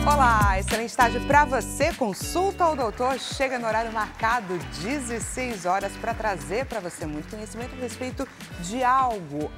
Olá, excelente tarde para você. Consulta ao doutor chega no horário marcado, 16 horas, para trazer para você muito conhecimento a respeito de algo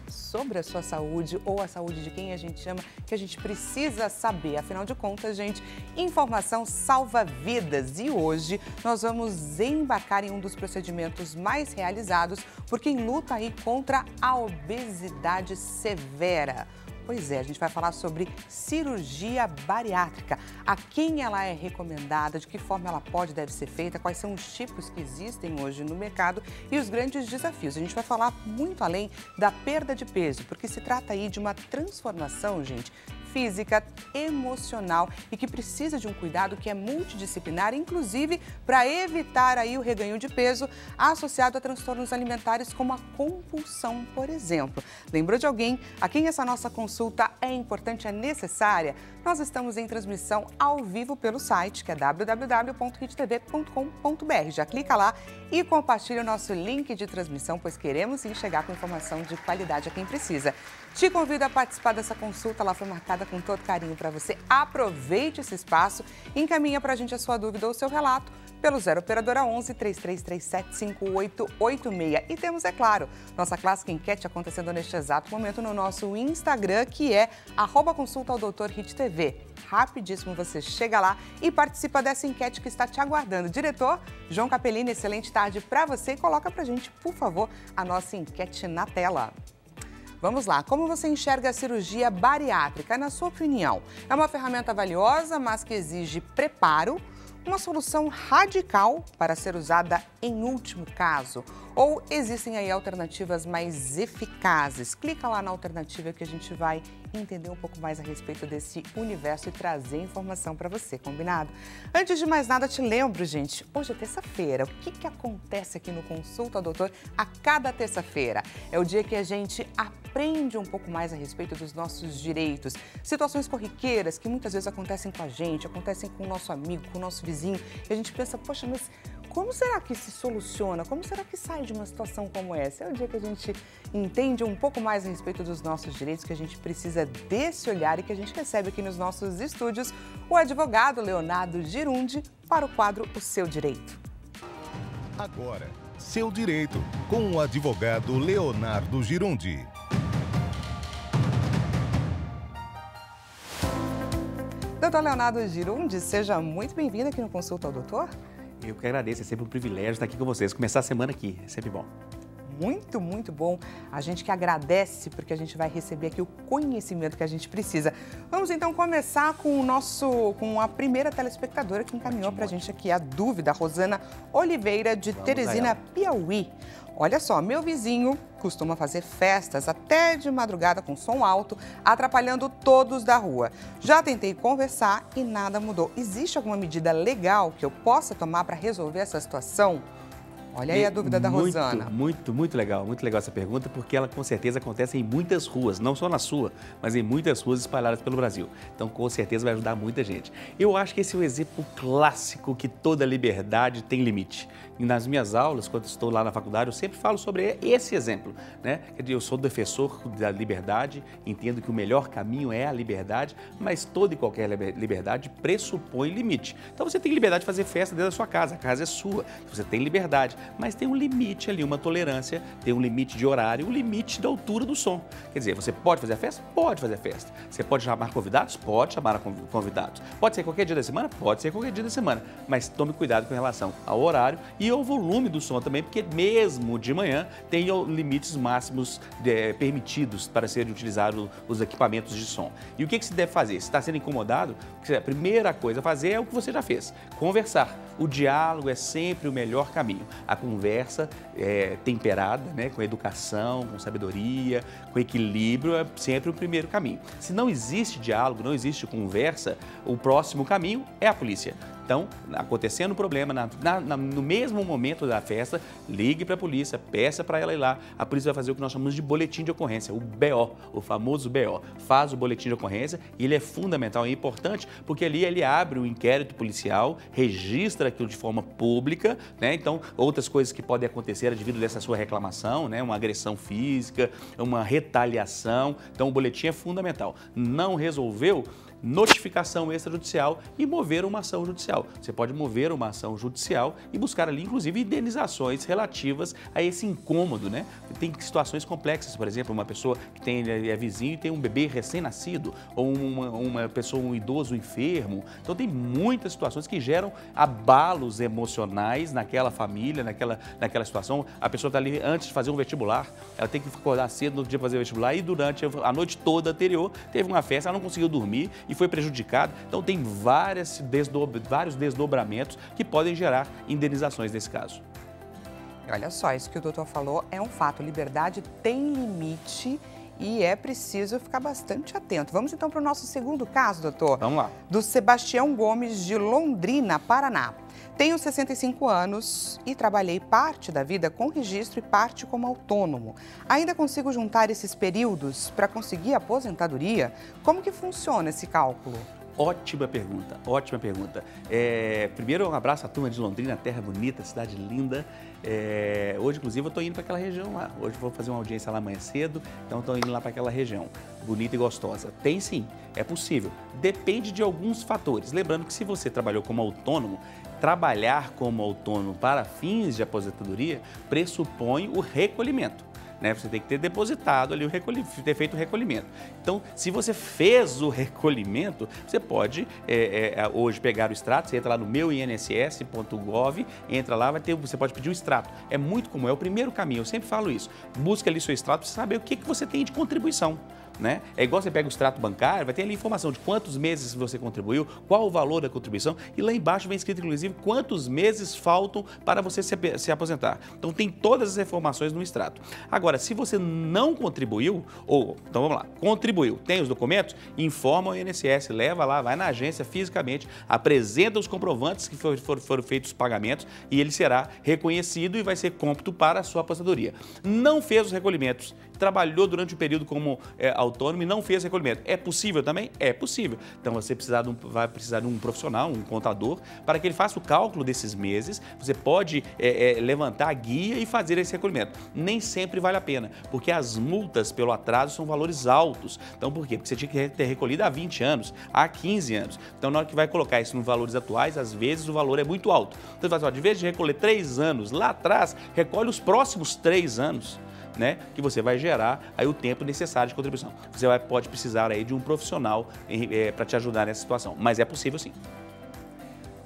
sobre a sua saúde ou a saúde de quem a gente ama, que a gente precisa saber. Afinal de contas, gente, informação salva vidas. E hoje nós vamos embarcar em um dos procedimentos mais realizados por quem luta aí contra a obesidade severa. Pois é, a gente vai falar sobre cirurgia bariátrica, a quem ela é recomendada, de que forma ela pode e deve ser feita, quais são os tipos que existem hoje no mercado e os grandes desafios. A gente vai falar muito além da perda de peso, porque se trata aí de uma transformação, gente, física, emocional e que precisa de um cuidado que é multidisciplinar, inclusive para evitar aí o reganho de peso associado a transtornos alimentares como a compulsão, por exemplo. Lembrou de alguém a quem essa nossa consulta é importante, é necessária? Nós estamos em transmissão ao vivo pelo site, que é www.hittv.com.br. Já clica lá e compartilha o nosso link de transmissão, pois queremos sim chegar com informação de qualidade a quem precisa. Te convido a participar dessa consulta, ela foi marcada com todo carinho para você. Aproveite esse espaço, encaminha para a gente a sua dúvida ou o seu relato pelo 0 Operadora 11 3337 5886. E temos, é claro, nossa clássica enquete acontecendo neste exato momento no nosso Instagram, que é @consultaodoutorhittv. Rapidíssimo, você chega lá e participa dessa enquete que está te aguardando. Diretor João Capellini, excelente tarde para você e coloca para a gente, por favor, a nossa enquete na tela. Vamos lá, como você enxerga a cirurgia bariátrica? Na sua opinião, é uma ferramenta valiosa, mas que exige preparo? Uma solução radical para ser usada em último caso? Ou existem aí alternativas mais eficazes? Clica lá na alternativa que a gente vai entender um pouco mais a respeito desse universo e trazer informação para você, combinado? Antes de mais nada, te lembro, gente, hoje é terça-feira. O que acontece aqui no Consulta ao Doutor a cada terça-feira? É o dia que a gente aprende um pouco mais a respeito dos nossos direitos, situações corriqueiras que muitas vezes acontecem com a gente, acontecem com o nosso amigo, com o nosso vizinho, e a gente pensa, poxa, mas como será que se soluciona? Como será que sai de uma situação como essa? É o dia que a gente entende um pouco mais a respeito dos nossos direitos, que a gente precisa desse olhar e que a gente recebe aqui nos nossos estúdios o advogado Leonardo Girundi para o quadro O Seu Direito. Agora, Seu Direito, com o advogado Leonardo Girundi. Doutor Leonardo Girundi, seja muito bem-vindo aqui no Consulta ao Doutor. Eu que agradeço, é sempre um privilégio estar aqui com vocês. Começar a semana aqui, é sempre bom. Muito, muito bom. A gente que agradece porque a gente vai receber aqui o conhecimento que a gente precisa. Vamos então começar com a primeira telespectadora que encaminhou para a gente aqui a dúvida, a Rosana Oliveira, de Teresina, Piauí. Olha só, meu vizinho costuma fazer festas até de madrugada com som alto, atrapalhando todos da rua. Já tentei conversar e nada mudou. Existe alguma medida legal que eu possa tomar para resolver essa situação? Olha aí a dúvida da Rosana. Muito legal essa pergunta, porque ela com certeza acontece em muitas ruas, não só na sua, mas em muitas ruas espalhadas pelo Brasil. Então, com certeza vai ajudar muita gente. Eu acho que esse é o exemplo clássico que toda liberdade tem limite. E nas minhas aulas, quando estou lá na faculdade, eu sempre falo sobre esse exemplo, né? Eu sou defensor da liberdade, entendo que o melhor caminho é a liberdade, mas toda e qualquer liberdade pressupõe limite. Então, você tem liberdade de fazer festa dentro da sua casa, a casa é sua, você tem liberdade, mas tem um limite ali, uma tolerância, tem um limite de horário, um limite da altura do som. Quer dizer, você pode fazer a festa? Pode fazer a festa. Você pode chamar convidados? Pode chamar convidados. Pode ser qualquer dia da semana? Pode ser qualquer dia da semana, mas tome cuidado com relação ao horário e ao volume do som também, porque mesmo de manhã tem limites máximos permitidos para serem utilizados os equipamentos de som. E o que se deve fazer? Se está sendo incomodado, a primeira coisa a fazer é o que você já fez, conversar. O diálogo é sempre o melhor caminho. A conversa temperada, né, com educação, com sabedoria, com equilíbrio, é sempre o primeiro caminho. Se não existe diálogo, não existe conversa, o próximo caminho é a polícia. Então, acontecendo o problema, no mesmo momento da festa, ligue para a polícia, peça para ela ir lá. A polícia vai fazer o que nós chamamos de boletim de ocorrência, o BO, o famoso BO. Faz o boletim de ocorrência e ele é fundamental e importante porque ali ele abre um inquérito policial, registra aquilo de forma pública, né? Então, outras coisas que podem acontecer devido dessa sua reclamação, né? Uma agressão física, uma retaliação. Então, o boletim é fundamental. Não resolveu? notificação extrajudicial e mover uma ação judicial. Você pode mover uma ação judicial e buscar ali, inclusive, indenizações relativas a esse incômodo, né? Tem situações complexas, por exemplo, uma pessoa que é vizinho e tem um bebê recém-nascido, ou uma pessoa, um idoso enfermo. Então, tem muitas situações que geram abalos emocionais naquela família, naquela situação. A pessoa está ali antes de fazer um vestibular, ela tem que acordar cedo no dia para fazer o vestibular e durante a noite toda anterior teve uma festa, ela não conseguiu dormir e foi prejudicada. Então, tem vários desdobramentos que podem gerar indenizações nesse caso. Olha só, isso que o doutor falou é um fato. Liberdade tem limite e é preciso ficar bastante atento. Vamos então para o nosso segundo caso, doutor. Vamos lá. Do Sebastião Gomes, de Londrina, Paraná. Tenho 65 anos e trabalhei parte da vida com registro e parte como autônomo. Ainda consigo juntar esses períodos para conseguir aposentadoria? Como que funciona esse cálculo? Ótima pergunta, ótima pergunta. Primeiro, um abraço à turma de Londrina, terra bonita, cidade linda. Hoje, inclusive, eu estou indo para aquela região lá. Hoje eu vou fazer uma audiência lá amanhã cedo, então estou indo lá para aquela região bonita e gostosa. Tem sim, é possível. Depende de alguns fatores. Lembrando que se você trabalhou como autônomo, trabalhar como autônomo para fins de aposentadoria pressupõe o recolhimento. Né? Você tem que ter depositado ali, ter feito o recolhimento. Então, se você fez o recolhimento, você pode hoje pegar o extrato, você entra lá no meuinss.gov, entra lá, você pode pedir o extrato. É muito comum, é o primeiro caminho, eu sempre falo isso. Busca ali seu extrato para você saber o que você tem de contribuição. Né? É igual você pega o extrato bancário, vai ter ali informação de quantos meses você contribuiu, qual o valor da contribuição e lá embaixo vem escrito, inclusive, quantos meses faltam para você se aposentar. Então, tem todas as informações no extrato. Agora, se você não contribuiu, então vamos lá, contribuiu, tem os documentos, informa o INSS, leva lá, vai na agência fisicamente, apresenta os comprovantes que foram feitos os pagamentos e ele será reconhecido e vai ser cômputo para a sua aposentadoria. Não fez os recolhimentos, trabalhou durante o período como autônomo e não fez recolhimento. É possível também? É possível. Então, você vai precisar de um profissional, um contador, para que ele faça o cálculo desses meses. Você pode levantar a guia e fazer esse recolhimento. Nem sempre vale a pena, porque as multas pelo atraso são valores altos. Então, por quê? Porque você tinha que ter recolhido há 20 anos, há 15 anos. Então, na hora que vai colocar isso nos valores atuais, às vezes o valor é muito alto. Então, você fala, de vez de recolher 3 anos lá atrás, recolhe os próximos 3 anos. Né, que você vai gerar aí o tempo necessário de contribuição. Você pode precisar aí de um profissional para te ajudar nessa situação, mas é possível sim.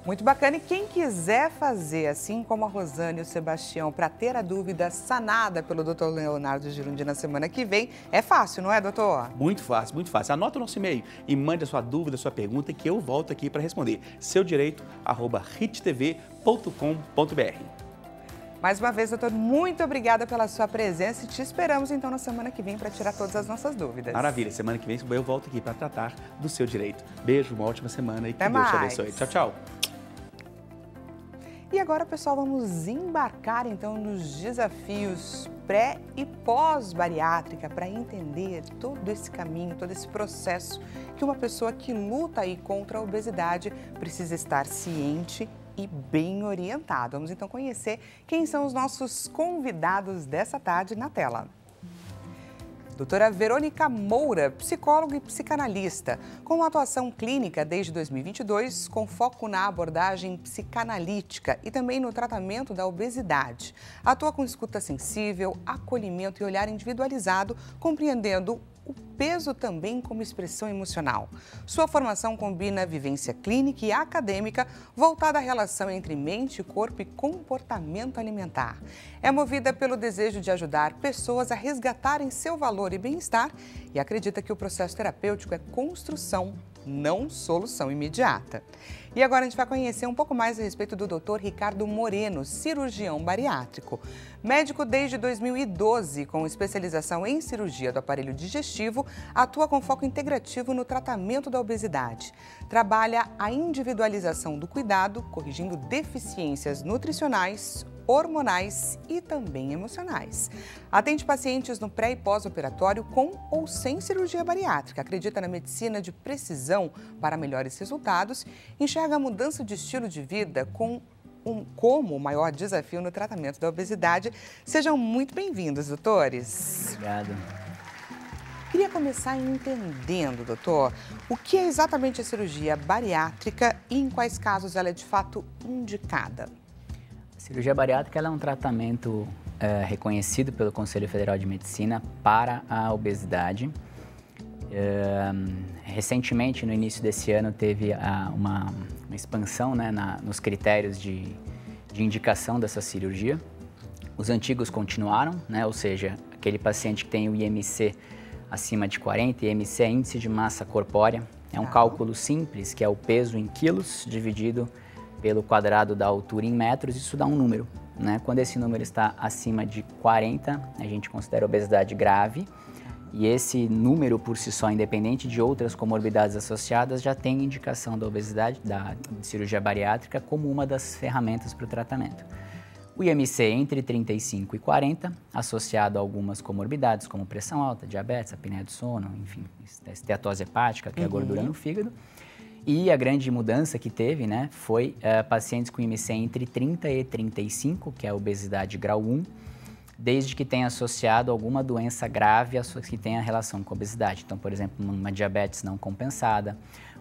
Muito bacana. E quem quiser fazer, assim como a Rosane e o Sebastião, para ter a dúvida sanada pelo Dr. Leonardo Girundi na semana que vem, é fácil, não é, doutor? Muito fácil, muito fácil. Anota o nosso e-mail e mande a sua dúvida, a sua pergunta, que eu volto aqui para responder. seudireito@hittv.com.br. Mais uma vez, doutor, muito obrigada pela sua presença e te esperamos então na semana que vem para tirar todas as nossas dúvidas. Maravilha, semana que vem eu volto aqui para tratar do seu direito. Beijo, uma ótima semana e que Deus te abençoe. Tchau, tchau. E agora, pessoal, vamos embarcar então nos desafios pré e pós-bariátrica para entender todo esse caminho, todo esse processo que uma pessoa que luta aí contra a obesidade precisa estar ciente e bem orientado. Vamos então conhecer quem são os nossos convidados dessa tarde na tela. Doutora Verônica Moura, psicóloga e psicanalista, com uma atuação clínica desde 2022, com foco na abordagem psicanalítica e também no tratamento da obesidade. Atua com escuta sensível, acolhimento e olhar individualizado, compreendendo o peso também como expressão emocional. Sua formação combina vivência clínica e acadêmica voltada à relação entre mente, corpo e comportamento alimentar. É movida pelo desejo de ajudar pessoas a resgatarem seu valor e bem-estar e acredita que o processo terapêutico é construção, não solução imediata. E agora a gente vai conhecer um pouco mais a respeito do Dr. Ricardo Moreno, cirurgião bariátrico. Médico desde 2012, com especialização em cirurgia do aparelho digestivo, atua com foco integrativo no tratamento da obesidade. Trabalha a individualização do cuidado, corrigindo deficiências nutricionais, hormonais e também emocionais. Atende pacientes no pré e pós-operatório com ou sem cirurgia bariátrica. Acredita na medicina de precisão para melhores resultados. Enxerga a mudança de estilo de vida como o maior desafio no tratamento da obesidade. Sejam muito bem-vindos, doutores. Obrigado. Queria começar entendendo, doutor, o que é exatamente a cirurgia bariátrica e em quais casos ela é de fato indicada? A cirurgia bariátrica ela é um tratamento reconhecido pelo Conselho Federal de Medicina para a obesidade. Recentemente, no início desse ano, teve uma expansão, né, nos critérios de indicação dessa cirurgia. Os antigos continuaram, né, ou seja, aquele paciente que tem o IMC acima de 40, IMC é índice de massa corpórea, é um cálculo simples, que é o peso em quilos dividido pelo quadrado da altura em metros, isso dá um número, né? Quando esse número está acima de 40, a gente considera obesidade grave, e esse número por si só, independente de outras comorbidades associadas, já tem indicação da obesidade, da cirurgia bariátrica, como uma das ferramentas para o tratamento. O IMC entre 35 e 40, associado a algumas comorbidades, como pressão alta, diabetes, apneia do sono, enfim, esteatose hepática, que é a gordura no fígado. E a grande mudança que teve, né, foi pacientes com IMC entre 30 e 35, que é a obesidade grau 1, desde que tenha associado alguma doença grave que tenha relação com a obesidade. Então, por exemplo, uma diabetes não compensada,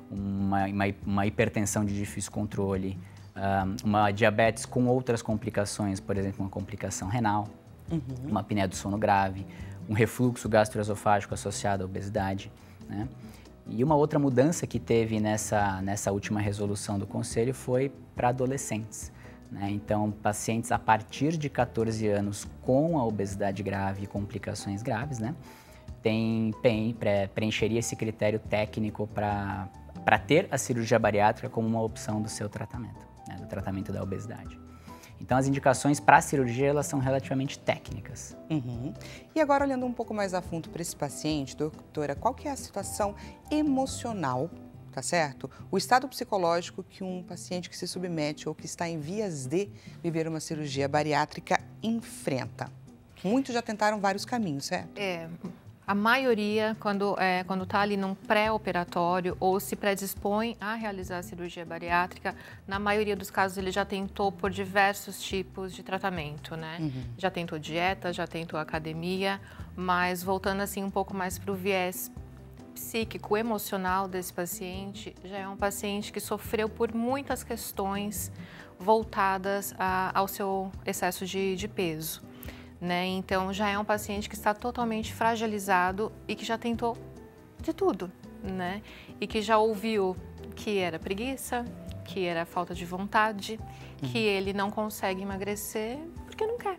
uma hipertensão de difícil controle, uma diabetes com outras complicações, por exemplo, uma complicação renal, uma apneia do sono grave, um refluxo gastroesofágico associado à obesidade, né? E uma outra mudança que teve nessa última resolução do Conselho foi para adolescentes, né? Então, pacientes a partir de 14 anos com a obesidade grave e complicações graves, né, preencheria esse critério técnico para ter a cirurgia bariátrica como uma opção do seu tratamento, né, do tratamento da obesidade. Então, as indicações para a cirurgia, elas são relativamente técnicas. E agora, olhando um pouco mais a fundo para esse paciente, doutora, qual que é a situação emocional, tá certo? O estado psicológico que um paciente que se submete ou que está em vias de viver uma cirurgia bariátrica enfrenta? Muitos já tentaram vários caminhos, certo? A maioria, quando está ali num pré-operatório ou se predispõe a realizar a cirurgia bariátrica, na maioria dos casos ele já tentou por diversos tipos de tratamento, né? Já tentou dieta, já tentou academia, mas voltando assim um pouco mais para o viés psíquico, emocional desse paciente, já é um paciente que sofreu por muitas questões voltadas ao seu excesso de peso. Né? Então, já é um paciente que está totalmente fragilizado e que já tentou de tudo, né? E que já ouviu que era preguiça, que era falta de vontade, que ele não consegue emagrecer porque não quer,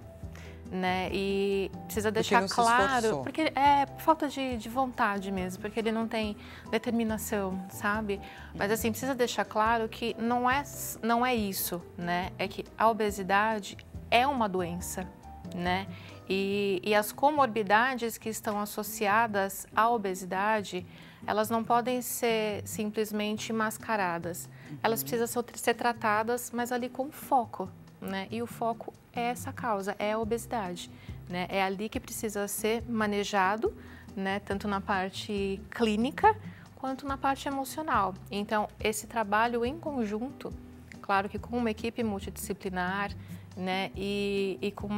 né? E precisa deixar claro, porque é falta de vontade mesmo, porque ele não tem determinação, sabe? Mas assim, precisa deixar claro que não é isso, né? É que a obesidade é uma doença, né? E as comorbidades que estão associadas à obesidade, elas não podem ser simplesmente mascaradas. Elas precisam ser tratadas, mas ali com foco, né? E o foco é essa causa, é a obesidade, né? É ali que precisa ser manejado, né? Tanto na parte clínica quanto na parte emocional. Então, esse trabalho em conjunto, claro que com uma equipe multidisciplinar, né? E com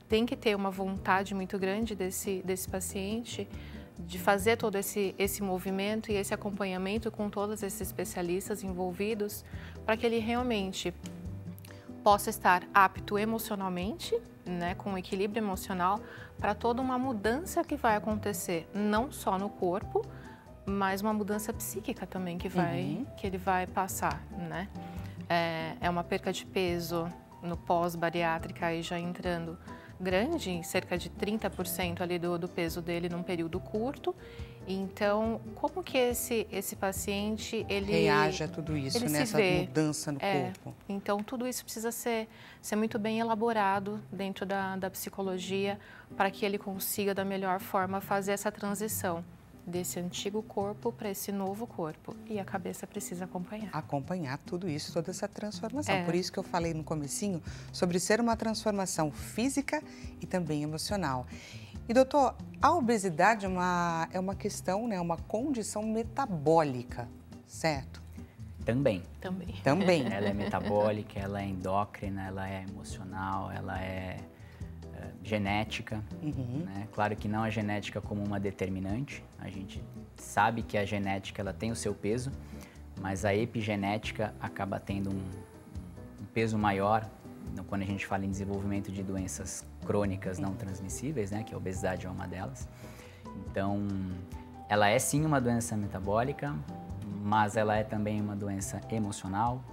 tem que ter uma vontade muito grande desse paciente de fazer todo esse movimento e esse acompanhamento com todos esses especialistas envolvidos para que ele realmente possa estar apto emocionalmente, né, com equilíbrio emocional para toda uma mudança que vai acontecer, não só no corpo, mas uma mudança psíquica também que ele vai passar, né? É uma perca de peso no pós-bariátrica, aí já entrando grande, cerca de 30% ali do peso dele num período curto. Então, como que esse paciente, ele reage a tudo isso, nessa mudança no corpo? Então, tudo isso precisa ser muito bem elaborado dentro da psicologia para que ele consiga, da melhor forma, fazer essa transição desse antigo corpo para esse novo corpo. E a cabeça precisa acompanhar. Acompanhar tudo isso, toda essa transformação. Por isso que eu falei no comecinho sobre ser uma transformação física e também emocional. E, doutor, a obesidade é uma questão, né, uma condição metabólica, certo? Também. Também. Ela é metabólica, ela é endócrina, ela é emocional, ela é genética, né? Claro que não a genética como uma determinante, a gente sabe que a genética ela tem o seu peso, mas a epigenética acaba tendo um peso maior quando a gente fala em desenvolvimento de doenças crônicas não transmissíveis, né? Que a obesidade é uma delas. Então, ela é sim uma doença metabólica, mas ela é também uma doença emocional,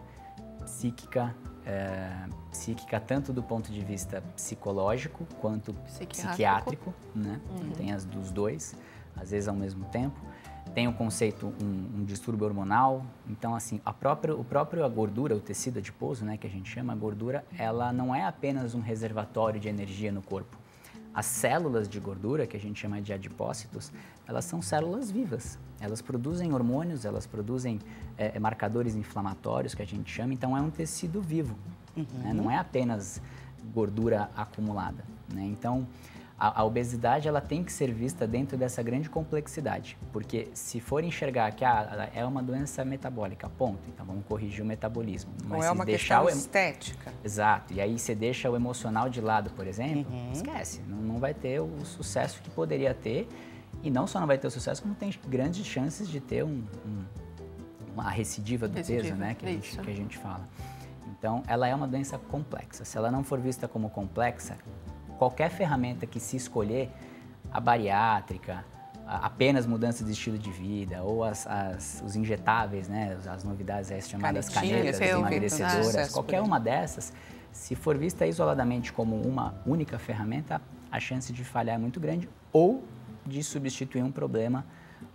psíquica, tanto do ponto de vista psicológico quanto psiquiátrico, né? Tem dos dois, às vezes ao mesmo tempo. Tem o conceito, um distúrbio hormonal. Então, assim, a gordura, o tecido adiposo, né, que a gente chama, a gordura, ela não é apenas um reservatório de energia no corpo. As células de gordura, que a gente chama de adipócitos, elas são células vivas. Elas produzem hormônios, elas produzem marcadores inflamatórios, que a gente chama. Então, é um tecido vivo, né? Não é apenas gordura acumulada, né? Então, a obesidade ela tem que ser vista dentro dessa grande complexidade, porque se for enxergar que ela é uma doença metabólica, ponto, então vamos corrigir o metabolismo. Mas não é uma questão estética. Exato, e aí você deixa o emocional de lado, por exemplo, esquece, não vai ter o sucesso que poderia ter, e não só não vai ter o sucesso, como tem grandes chances de ter uma recidiva do peso, né, que a gente fala. Então, ela é uma doença complexa. Se ela não for vista como complexa, qualquer ferramenta que se escolher, a bariátrica, apenas mudança de estilo de vida, ou os injetáveis, né, as novidades, as chamadas canetas emagrecedoras, qualquer uma dessas, se for vista isoladamente como uma única ferramenta, a chance de falhar é muito grande, ou de substituir um problema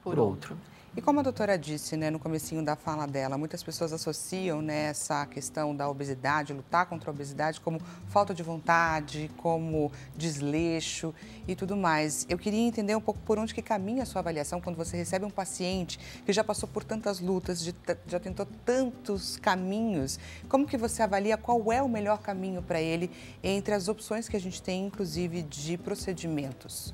por outro. E como a doutora disse, né, no comecinho da fala dela, muitas pessoas associam, né, essa questão da obesidade, lutar contra a obesidade, como falta de vontade, como desleixo e tudo mais. Eu queria entender um pouco por onde que caminha a sua avaliação quando você recebe um paciente que já passou por tantas lutas, já tentou tantos caminhos. Como que você avalia qual é o melhor caminho para ele entre as opções que a gente tem, inclusive, de procedimentos?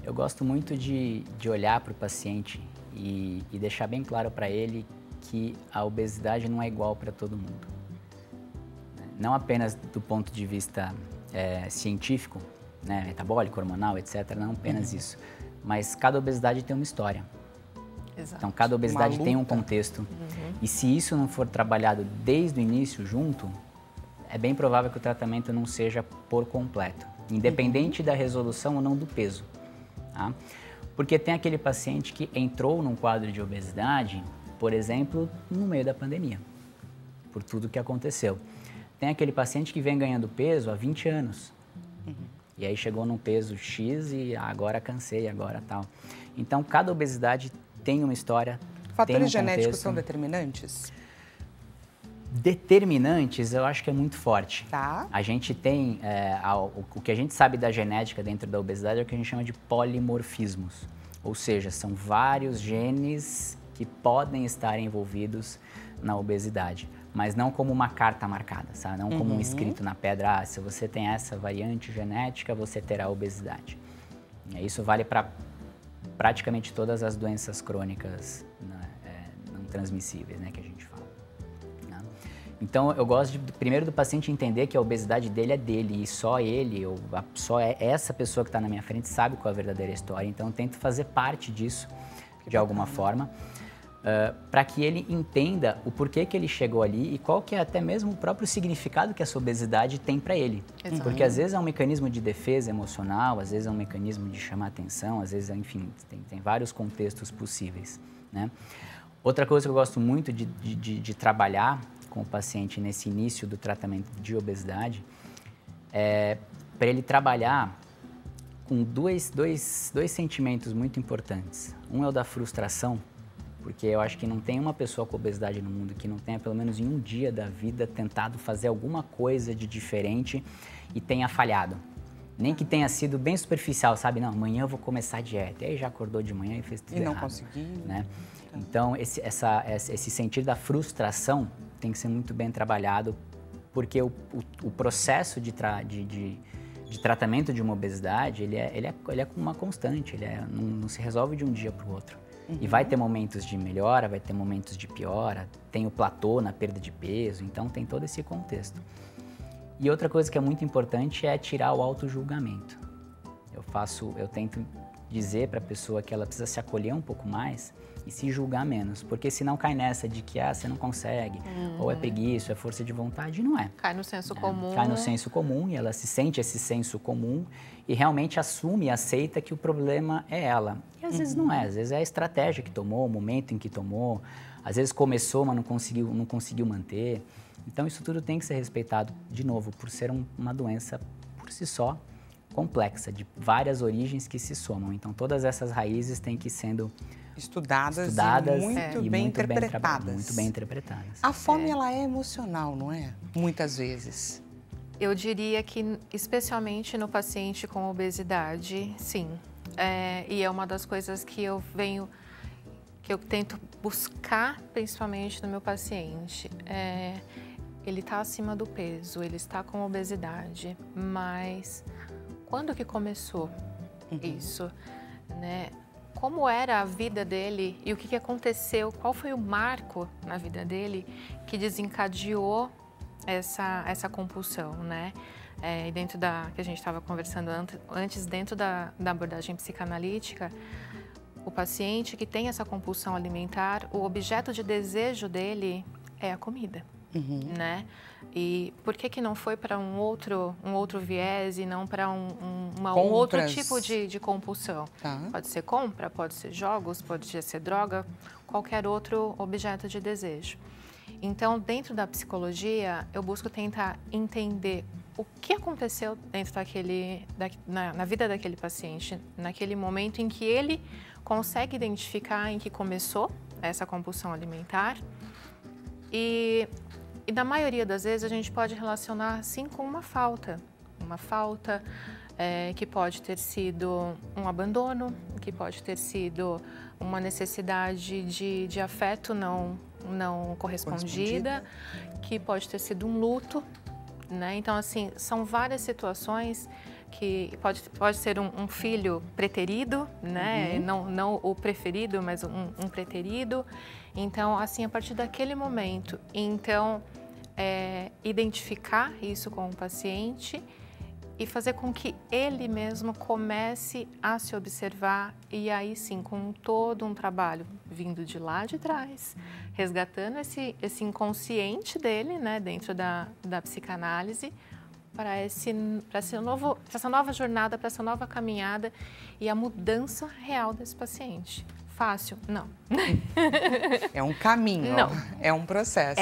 Eu gosto muito de olhar para o paciente e deixar bem claro para ele que a obesidade não é igual para todo mundo. Não apenas do ponto de vista científico, né, metabólico, hormonal, etc., não apenas isso, mas cada obesidade tem uma história. Exato. Então, cada obesidade tem um contexto. E se isso não for trabalhado desde o início junto, é bem provável que o tratamento não seja por completo, independente da resolução ou não do peso. Tá? Porque tem aquele paciente que entrou num quadro de obesidade, por exemplo, no meio da pandemia, por tudo que aconteceu. Tem aquele paciente que vem ganhando peso há 20 anos. E aí chegou num peso X e agora cansei, agora tal. Então, cada obesidade tem uma história, Fatores genéticos são determinantes? Determinantes, eu acho que é muito forte. Tá. A gente tem, o que a gente sabe da genética dentro da obesidade é o que a gente chama de polimorfismos. Ou seja, são vários genes que podem estar envolvidos na obesidade, mas não como uma carta marcada, sabe? Não como um escrito na pedra, se você tem essa variante genética, você terá obesidade. Isso vale para praticamente todas as doenças crônicas não transmissíveis, né, que a gente fala. Então, eu gosto primeiro do paciente entender que a obesidade dele é dele e só ele, ou só essa pessoa que está na minha frente sabe qual é a verdadeira história. Então, eu tento fazer parte disso de alguma forma, para que ele entenda o porquê que ele chegou ali e qual que é até mesmo o próprio significado que essa obesidade tem para ele. Exato. Porque às vezes é um mecanismo de defesa emocional, às vezes é um mecanismo de chamar atenção, às vezes, enfim, tem vários contextos possíveis, né? Outra coisa que eu gosto muito de trabalhar com o paciente nesse início do tratamento de obesidade é para ele trabalhar com dois sentimentos muito importantes. Um é o da frustração, porque eu acho que não tem uma pessoa com obesidade no mundo que não tenha pelo menos em um dia da vida tentado fazer alguma coisa de diferente e tenha falhado. Nem que tenha sido bem superficial, sabe? Não, amanhã eu vou começar a dieta. E aí já acordou de manhã e fez tudo errado. E não conseguiu. Né? Então, esse sentido da frustração tem que ser muito bem trabalhado, porque o processo de tratamento de uma obesidade, ele é uma constante, não se resolve de um dia para o outro. E vai ter momentos de melhora, vai ter momentos de piora, tem o platô na perda de peso, então tem todo esse contexto. E outra coisa que é muito importante é tirar o auto-julgamento. Eu tento dizer para a pessoa que ela precisa se acolher um pouco mais e se julgar menos, porque senão cai nessa de que você não consegue, ou é preguiça, é força de vontade, não é. Cai no senso comum. Cai no senso comum e ela se sente esse senso comum e realmente assume e aceita que o problema é ela. E às vezes não é, às vezes é a estratégia que tomou, o momento em que tomou, às vezes começou, mas não conseguiu manter. Então isso tudo tem que ser respeitado, de novo, por ser uma doença por si só, complexa, de várias origens que se somam. Então todas essas raízes têm que ir sendo estudadas e muito bem interpretadas. Muito bem interpretadas. A fome, ela é emocional, não é? Muitas vezes. Eu diria que, especialmente no paciente com obesidade, sim. E é uma das coisas que eu tento buscar, principalmente no meu paciente. Ele está acima do peso, ele está com obesidade, mas quando que começou isso, né? Como era a vida dele e o que aconteceu, qual foi o marco na vida dele que desencadeou essa compulsão, né? Dentro que a gente estava conversando antes, dentro da abordagem psicanalítica, o paciente que tem essa compulsão alimentar, o objeto de desejo dele é a comida, né? E por que não foi para um outro viés e não para um outro tipo de compulsão? Tá. Pode ser compra, pode ser jogos, pode ser droga, qualquer outro objeto de desejo. Então, dentro da psicologia, eu busco tentar entender o que aconteceu dentro na vida daquele paciente, naquele momento em que ele consegue identificar em que começou essa compulsão alimentar. E na maioria das vezes a gente pode relacionar sim com uma falta. Uma falta que pode ter sido um abandono, que pode ter sido uma necessidade de afeto não correspondida, que pode ter sido um luto, né? Então, assim, são várias situações que pode ser um filho preterido, né? Não o preferido, mas um preterido. Então, assim, a partir daquele momento, identificar isso com o paciente e fazer com que ele mesmo comece a se observar e aí sim, com todo um trabalho vindo de lá de trás, resgatando esse inconsciente dele, né, dentro da psicanálise, para essa nova jornada, para essa nova caminhada e a mudança real desse paciente. Fácil? Não. É um caminho, não. É um processo.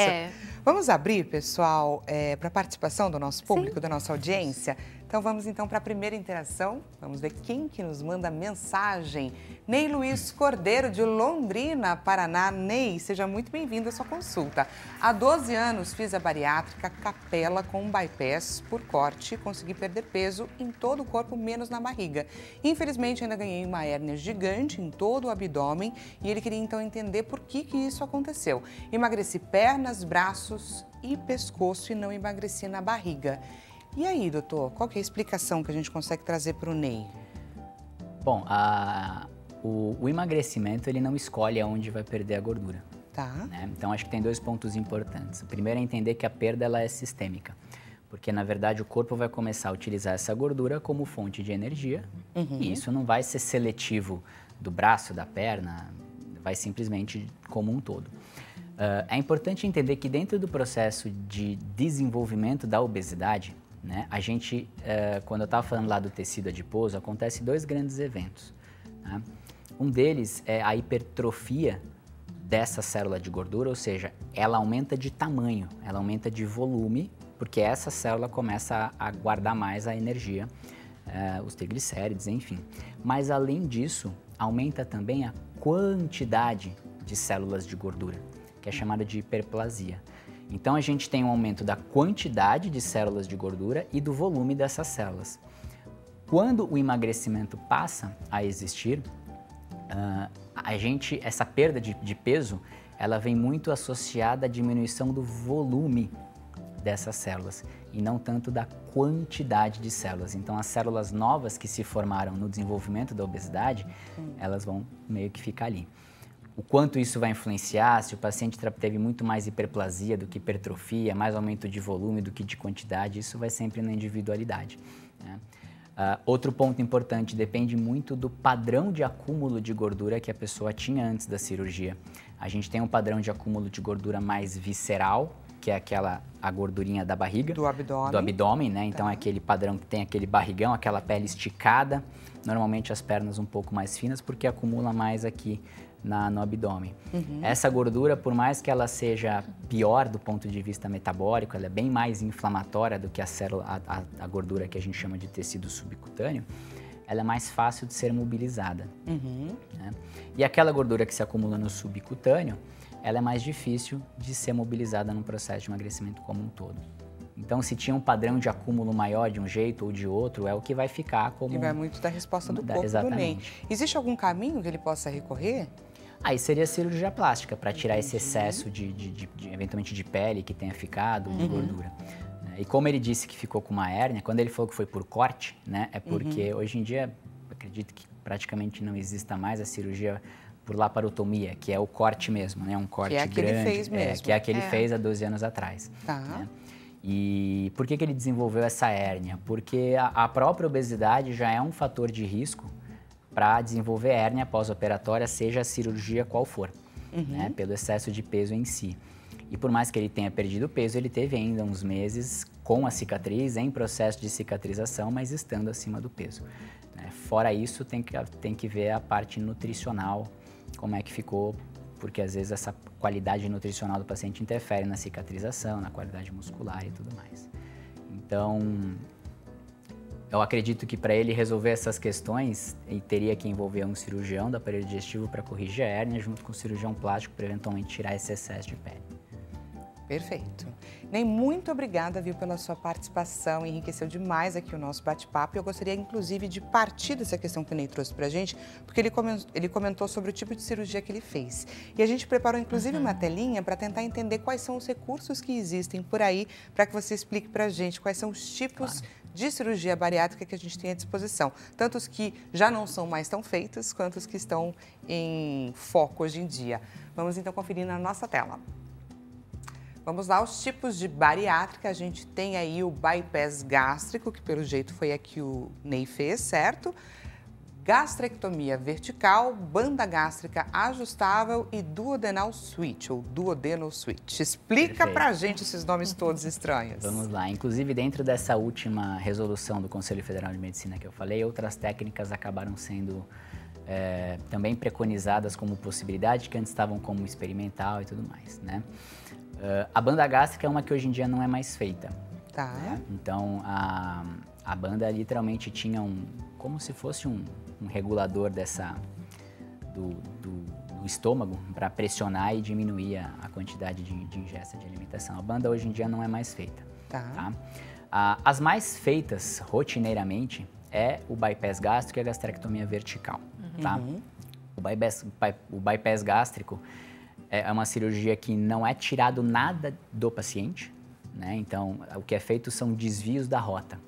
Vamos abrir, pessoal, para a participação do nosso público, da nossa audiência? Então vamos então para a primeira interação. Vamos ver quem que nos manda mensagem. Ney Luiz Cordeiro, de Londrina, Paraná. Ney, seja muito bem-vindo à sua consulta. Há 12 anos fiz a bariátrica capela com um bypass por corte e consegui perder peso em todo o corpo, menos na barriga. Infelizmente ainda ganhei uma hérnia gigante em todo o abdômen e ele queria então entender por que isso aconteceu. Emagreci pernas, braços e pescoço e não emagreci na barriga. E aí, doutor, qual que é a explicação que a gente consegue trazer para o Ney? Bom, o emagrecimento, ele não escolhe aonde vai perder a gordura. Tá. Né? Então, acho que tem dois pontos importantes. O primeiro é entender que a perda ela é sistêmica. Porque, na verdade, o corpo vai começar a utilizar essa gordura como fonte de energia. E isso não vai ser seletivo do braço, da perna, vai simplesmente como um todo. É importante entender que dentro do processo de desenvolvimento da obesidade, né, a gente, quando eu estava falando lá do tecido adiposo, acontece dois grandes eventos. Né? Um deles é a hipertrofia dessa célula de gordura, ou seja, ela aumenta de tamanho, ela aumenta de volume, porque essa célula começa a guardar mais a energia, os triglicéridos, enfim. Mas além disso, aumenta também a quantidade de células de gordura, que é chamada de hiperplasia. Então, a gente tem um aumento da quantidade de células de gordura e do volume dessas células. Quando o emagrecimento passa a existir, essa perda de peso, ela vem muito associada à diminuição do volume dessas células e não tanto da quantidade de células. Então, as células novas que se formaram no desenvolvimento da obesidade, elas vão meio que ficar ali. O quanto isso vai influenciar, se o paciente teve muito mais hiperplasia do que hipertrofia, mais aumento de volume do que de quantidade, isso vai sempre na individualidade, né? Outro ponto importante, depende muito do padrão de acúmulo de gordura que a pessoa tinha antes da cirurgia. A gente tem um padrão de acúmulo de gordura mais visceral, que é a gordurinha da barriga. Do abdômen. Do abdômen, né? Então, é aquele padrão que tem aquele barrigão, aquela pele esticada. Normalmente as pernas um pouco mais finas, porque acumula mais aqui no abdômen. Essa gordura, por mais que ela seja pior do ponto de vista metabólico, ela é bem mais inflamatória do que a gordura que a gente chama de tecido subcutâneo, ela é mais fácil de ser mobilizada. Né? E aquela gordura que se acumula no subcutâneo, ela é mais difícil de ser mobilizada no processo de emagrecimento como um todo. Então, se tinha um padrão de acúmulo maior de um jeito ou de outro, é o que vai ficar como... E vai muito da resposta do corpo do NEM. Existe algum caminho que ele possa recorrer? Aí seria cirurgia plástica, para tirar esse excesso eventualmente de pele que tenha ficado, de gordura. E como ele disse que ficou com uma hérnia, quando ele falou que foi por corte, né, é porque hoje em dia, acredito que praticamente não exista mais a cirurgia por laparotomia, que é o corte mesmo, né, um corte grande. Que é a que ele fez mesmo. Que é a que ele fez há 12 anos atrás. Tá. Né? E por que ele desenvolveu essa hérnia? Porque a própria obesidade já é um fator de risco para desenvolver hérnia pós-operatória, seja a cirurgia qual for, né, pelo excesso de peso em si. E por mais que ele tenha perdido peso, ele teve ainda uns meses com a cicatriz, em processo de cicatrização, mas estando acima do peso. Né? Fora isso, tem que ver a parte nutricional, como é que ficou, porque às vezes essa qualidade nutricional do paciente interfere na cicatrização, na qualidade muscular e tudo mais. Então, eu acredito que para ele resolver essas questões, ele teria que envolver um cirurgião do aparelho digestivo para corrigir a hérnia, junto com o cirurgião plástico para eventualmente tirar esse excesso de pele. Perfeito. NEM, muito obrigada, viu, pela sua participação, enriqueceu demais aqui o nosso bate-papo. Eu gostaria, inclusive, de partir dessa questão que o NEM trouxe pra gente, porque ele comentou sobre o tipo de cirurgia que ele fez. E a gente preparou, inclusive, uma telinha para tentar entender quais são os recursos que existem por aí, para que você explique pra gente quais são os tipos de cirurgia bariátrica que a gente tem à disposição. Tanto os que já não são mais tão feitos, quanto os que estão em foco hoje em dia. Vamos, então, conferir na nossa tela. Vamos lá, os tipos de bariátrica. A gente tem aí o bypass gástrico, que pelo jeito foi aqui o NEM fez, certo? Gastrectomia vertical, banda gástrica ajustável e duodenal switch, ou duodenal switch. Explica pra gente esses nomes todos estranhos. Vamos lá. Inclusive, dentro dessa última resolução do Conselho Federal de Medicina que eu falei, outras técnicas acabaram sendo também preconizadas como possibilidade, que antes estavam como experimental e tudo mais, né? A banda gástrica é uma que hoje em dia não é mais feita. Tá. Né? Então, a banda literalmente tinha como se fosse um regulador do estômago para pressionar e diminuir a quantidade de ingesta de alimentação. A banda hoje em dia não é mais feita. Tá. As mais feitas rotineiramente é o bypass gástrico e a gastrectomia vertical. Tá? O bypass gástrico é uma cirurgia que não é tirado nada do paciente, né? Então, o que é feito são desvios da rota.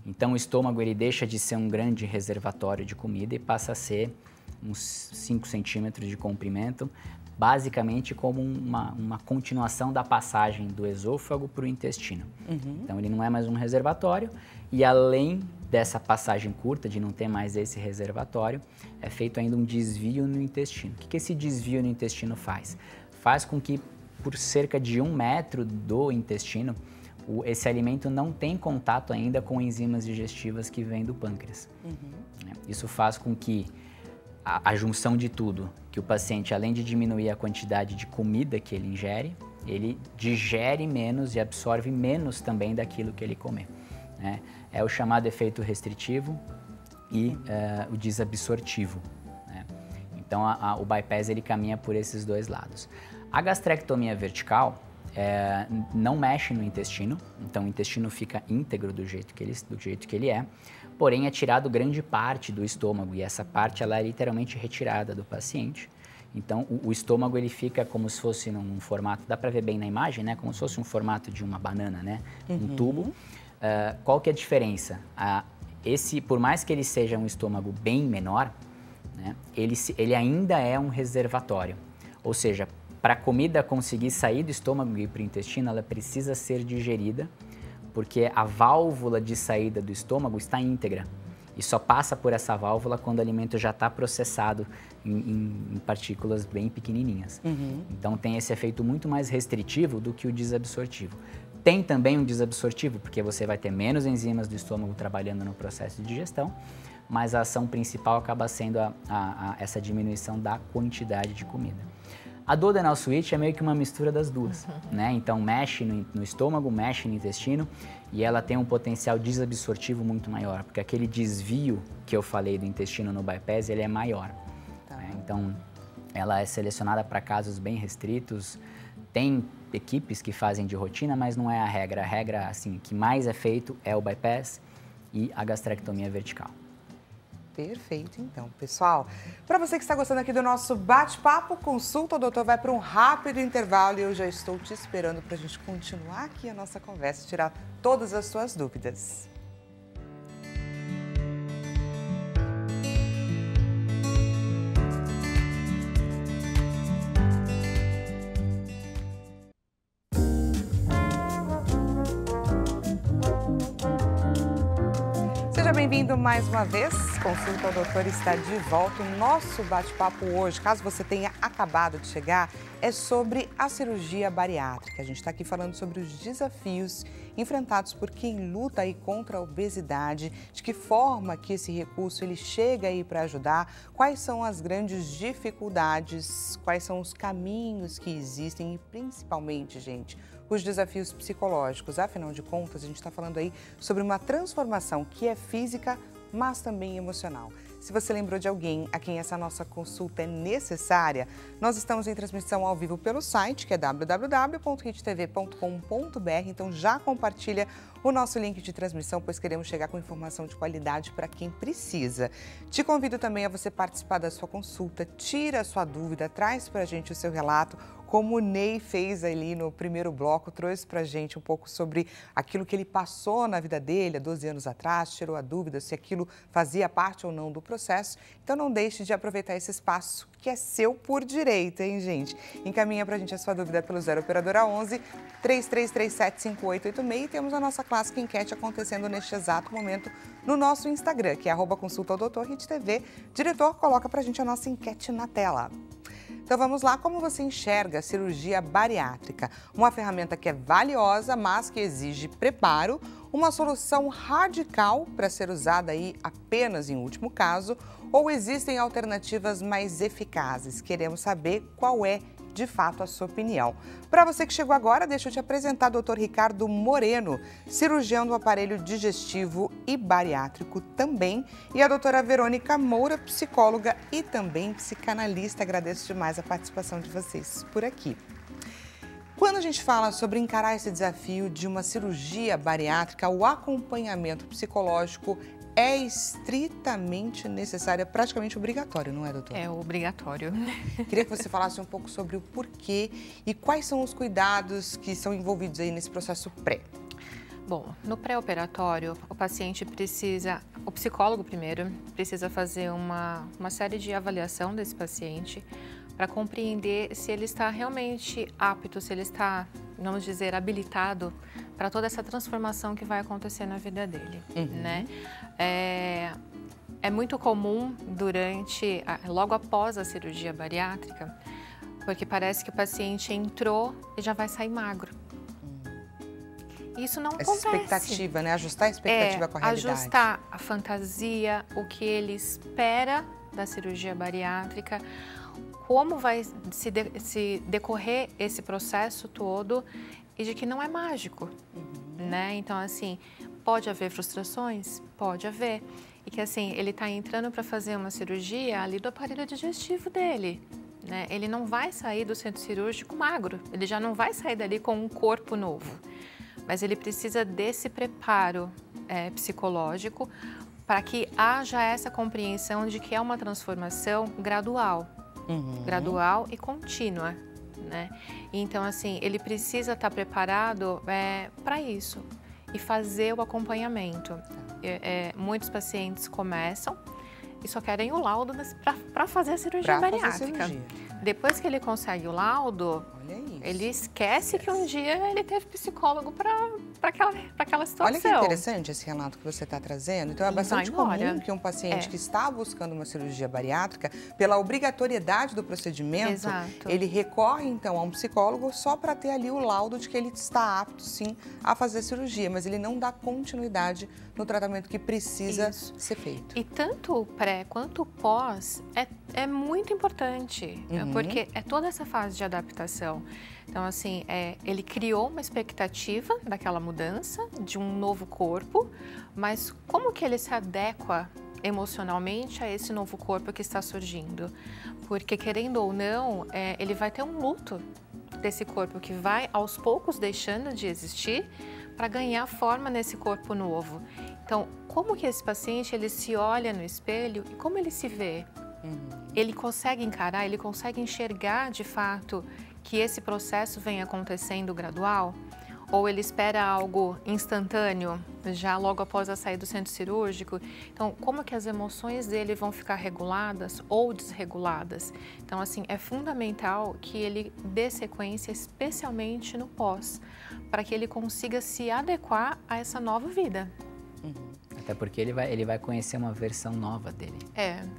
Então, o estômago ele deixa de ser um grande reservatório de comida e passa a ser uns 5 centímetros de comprimento, basicamente como uma continuação da passagem do esôfago para o intestino. Então, ele não é mais um reservatório e, além dessa passagem curta, de não ter mais esse reservatório, é feito ainda um desvio no intestino. O que esse desvio no intestino faz? Faz com que, por cerca de 1 metro do intestino, esse alimento não tem contato ainda com enzimas digestivas que vêm do pâncreas. Isso faz com que a junção de tudo, que o paciente, além de diminuir a quantidade de comida que ele ingere, ele digere menos e absorve menos também daquilo que ele comer. Né? É o chamado efeito restritivo e o desabsortivo. Né? Então, o bypass ele caminha por esses dois lados. A gastrectomia vertical não mexe no intestino, então o intestino fica íntegro do jeito que ele é, porém é tirado grande parte do estômago e essa parte ela é literalmente retirada do paciente. Então o estômago ele fica como se fosse num formato, dá para ver bem na imagem, né? Como se fosse um formato de uma banana, né? Um tubo. Qual que é a diferença? Por mais que ele seja um estômago bem menor, né? Ele ainda é um reservatório. Ou seja, para a comida conseguir sair do estômago e ir para o intestino, ela precisa ser digerida, porque a válvula de saída do estômago está íntegra. E só passa por essa válvula quando o alimento já está processado em partículas bem pequenininhas. Então tem esse efeito muito mais restritivo do que o desabsortivo. Tem também um desabsortivo, porque você vai ter menos enzimas do estômago trabalhando no processo de digestão, mas a ação principal acaba sendo essa diminuição da quantidade de comida. A duodenal switch é meio que uma mistura das duas, né? Então mexe no estômago, mexe no intestino e ela tem um potencial desabsortivo muito maior, porque aquele desvio que eu falei do intestino no bypass, ele é maior. Né? Então ela é selecionada para casos bem restritos, tem equipes que fazem de rotina, mas não é a regra. A regra, assim, que mais é feito é o bypass e a gastrectomia vertical. Perfeito, então. Pessoal, para você que está gostando aqui do nosso bate-papo, consulta o doutor, vai para um rápido intervalo e eu já estou te esperando para a gente continuar aqui a nossa conversa e tirar todas as suas dúvidas. Seja bem-vindo mais uma vez. Consulta ao Doutor está de volta. O nosso bate-papo hoje, caso você tenha acabado de chegar, é sobre a cirurgia bariátrica. A gente está aqui falando sobre os desafios enfrentados por quem luta aí contra a obesidade, de que forma que esse recurso ele chega aí para ajudar, quais são as grandes dificuldades, quais são os caminhos que existem e principalmente, gente, os desafios psicológicos. Afinal de contas, a gente está falando aí sobre uma transformação que é física, mas também emocional. Se você lembrou de alguém a quem essa nossa consulta é necessária, nós estamos em transmissão ao vivo pelo site, que é www.hittv.com.br, então já compartilha o nosso link de transmissão, pois queremos chegar com informação de qualidade para quem precisa. Te convido também a você participar da sua consulta, tira a sua dúvida, traz para a gente o seu relato, como o Ney fez ali no primeiro bloco, trouxe para a gente um pouco sobre aquilo que ele passou na vida dele há 12 anos atrás, tirou a dúvida se aquilo fazia parte ou não do processo. Então não deixe de aproveitar esse espaço que é seu por direito, hein, gente? Encaminha para a gente a sua dúvida pelo 0 Operadora 11 3337 5886 e temos a nossa clássica enquete acontecendo neste exato momento no nosso Instagram, que é @consultaodoutor_hittv. Diretor, coloca para a gente a nossa enquete na tela. Então vamos lá, como você enxerga a cirurgia bariátrica? Uma ferramenta que é valiosa, mas que exige preparo, uma solução radical para ser usada aí apenas em último caso, ou existem alternativas mais eficazes? Queremos saber qual é de fato a sua opinião. Para você que chegou agora, deixa eu te apresentar o Dr. Ricardo Moreno, cirurgião do aparelho digestivo e bariátrico também, e a doutora Verônica Moura, psicóloga e também psicanalista. Agradeço demais a participação de vocês por aqui. Quando a gente fala sobre encarar esse desafio de uma cirurgia bariátrica, o acompanhamento psicológico é estritamente necessário, é praticamente obrigatório, não é, doutora? É obrigatório. Queria que você falasse um pouco sobre o porquê e quais são os cuidados que são envolvidos aí nesse processo pré. Bom, no pré-operatório, o paciente precisa, o psicólogo primeiro, precisa fazer uma série de avaliação desse paciente para compreender se ele está realmente apto, se ele está, vamos dizer, habilitado para toda essa transformação que vai acontecer na vida dele, né? É muito comum logo após a cirurgia bariátrica, porque parece que o paciente entrou e já vai sair magro. Isso não acontece. Essa expectativa, né? Ajustar a expectativa com a realidade. Ajustar a fantasia, o que ele espera da cirurgia bariátrica, como vai se decorrer esse processo todo e de que não é mágico, né? Então, assim, pode haver frustrações? Pode haver. E que, assim, ele está entrando para fazer uma cirurgia ali do aparelho digestivo dele, né? Ele não vai sair do centro cirúrgico magro, ele já não vai sair dali com um corpo novo. Mas ele precisa desse preparo psicológico para que haja essa compreensão de que é uma transformação gradual. Gradual e contínua, né? Então, assim, ele precisa estar preparado para isso e fazer o acompanhamento. Muitos pacientes começam e só querem o laudo para fazer a cirurgia bariátrica. depois que ele consegue o laudo, ele esquece que um dia ele teve psicólogo para aquela situação. Olha que interessante esse relato que você está trazendo. Então, é bastante comum que um paciente que está buscando uma cirurgia bariátrica, pela obrigatoriedade do procedimento, ele recorre, então, a um psicólogo só para ter ali o laudo de que ele está apto, sim, a fazer a cirurgia, mas ele não dá continuidade no tratamento que precisa ser feito. E tanto o pré quanto o pós é muito importante, porque é toda essa fase de adaptação. Então, assim, ele criou uma expectativa daquela mudança, de um novo corpo, mas como que ele se adequa emocionalmente a esse novo corpo que está surgindo? Porque, querendo ou não, ele vai ter um luto desse corpo que vai, aos poucos, deixando de existir para ganhar forma nesse corpo novo. Então, como que esse paciente, ele se olha no espelho e como ele se vê? Ele consegue encarar, ele consegue enxergar, de fato, que esse processo vem acontecendo gradual? Ou ele espera algo instantâneo, já logo após a saída do centro cirúrgico? Então, como que as emoções dele vão ficar reguladas ou desreguladas? Então, assim, é fundamental que ele dê sequência, especialmente no pós, para que ele consiga se adequar a essa nova vida. Até porque ele vai conhecer uma versão nova dele.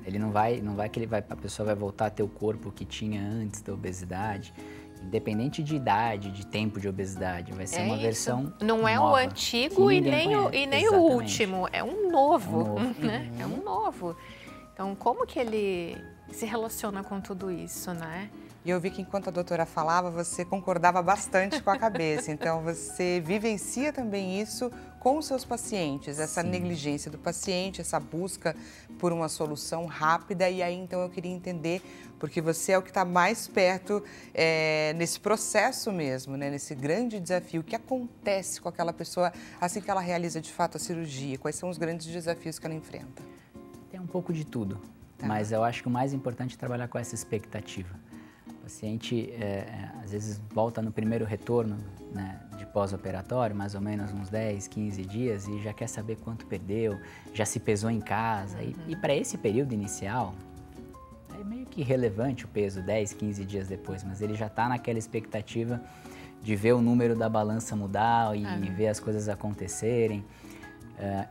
Ele não vai que a pessoa vai voltar a ter o corpo que tinha antes da obesidade. Independente de idade, de tempo de obesidade, vai ser uma versão não é nova, o antigo e nem o último, é um novo, né? É um novo. Então, como que ele se relaciona com tudo isso, né? E eu vi que enquanto a doutora falava, você concordava bastante com a cabeça. Então, você vivencia também isso com os seus pacientes, essa negligência do paciente, essa busca por uma solução rápida. E aí, então, eu queria entender, porque você é o que está mais perto nesse processo mesmo, né? Nesse grande desafio. O que acontece com aquela pessoa assim que ela realiza, de fato, a cirurgia? Quais são os grandes desafios que ela enfrenta? Tem um pouco de tudo, mas eu acho que o mais importante é trabalhar com essa expectativa. O paciente, às vezes, volta no primeiro retorno, né, de pós-operatório, mais ou menos uns 10, 15 dias, e já quer saber quanto perdeu, já se pesou em casa. E para esse período inicial, é meio que irrelevante o peso 10, 15 dias depois, mas ele já está naquela expectativa de ver o número da balança mudar e ver as coisas acontecerem.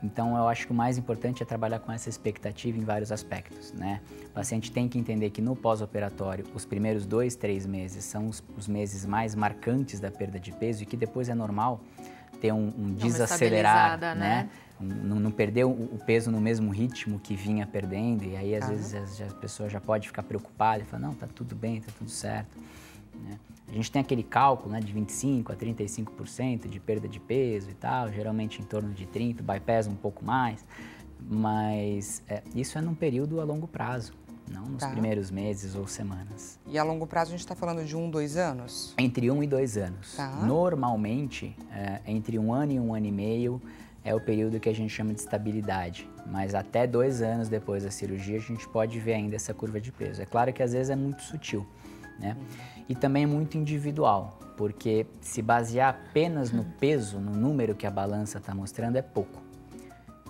Então, eu acho que o mais importante é trabalhar com essa expectativa em vários aspectos, né? O paciente tem que entender que no pós-operatório, os primeiros 2, 3 meses são os meses mais marcantes da perda de peso e que depois é normal ter um desacelerar, né? Não perder o peso no mesmo ritmo que vinha perdendo, e aí às vezes a pessoa já pode ficar preocupada e falar, não, tá tudo bem, tá tudo certo, né? A gente tem aquele cálculo, né, de 25% a 35% de perda de peso e tal, geralmente em torno de 30%, bypass um pouco mais, mas isso é num período a longo prazo, não nos primeiros meses ou semanas. E a longo prazo a gente está falando de 1, 2 anos? Entre 1 e 2 anos. Normalmente, entre 1 ano e 1 ano e meio é o período que a gente chama de estabilidade, mas até 2 anos depois da cirurgia a gente pode ver ainda essa curva de peso. É claro que às vezes é muito sutil, né? E também é muito individual, porque se basear apenas no peso, no número que a balança está mostrando, é pouco.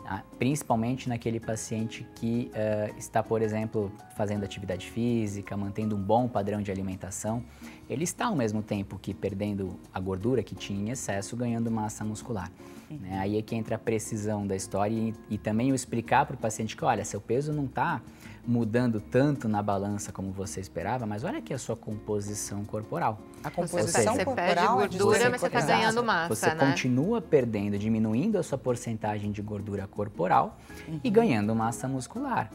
Tá? Principalmente naquele paciente que está, por exemplo, fazendo atividade física, mantendo um bom padrão de alimentação, ele está ao mesmo tempo que perdendo a gordura que tinha em excesso, ganhando massa muscular. Né? Aí é que entra a precisão da história e também o explicar para o paciente que, olha, seu peso não está mudando tanto na balança como você esperava, mas olha aqui a sua composição corporal. A composição você corporal perde gordura, mas você está ganhando massa, você continua perdendo, diminuindo a sua porcentagem de gordura corporal e ganhando massa muscular.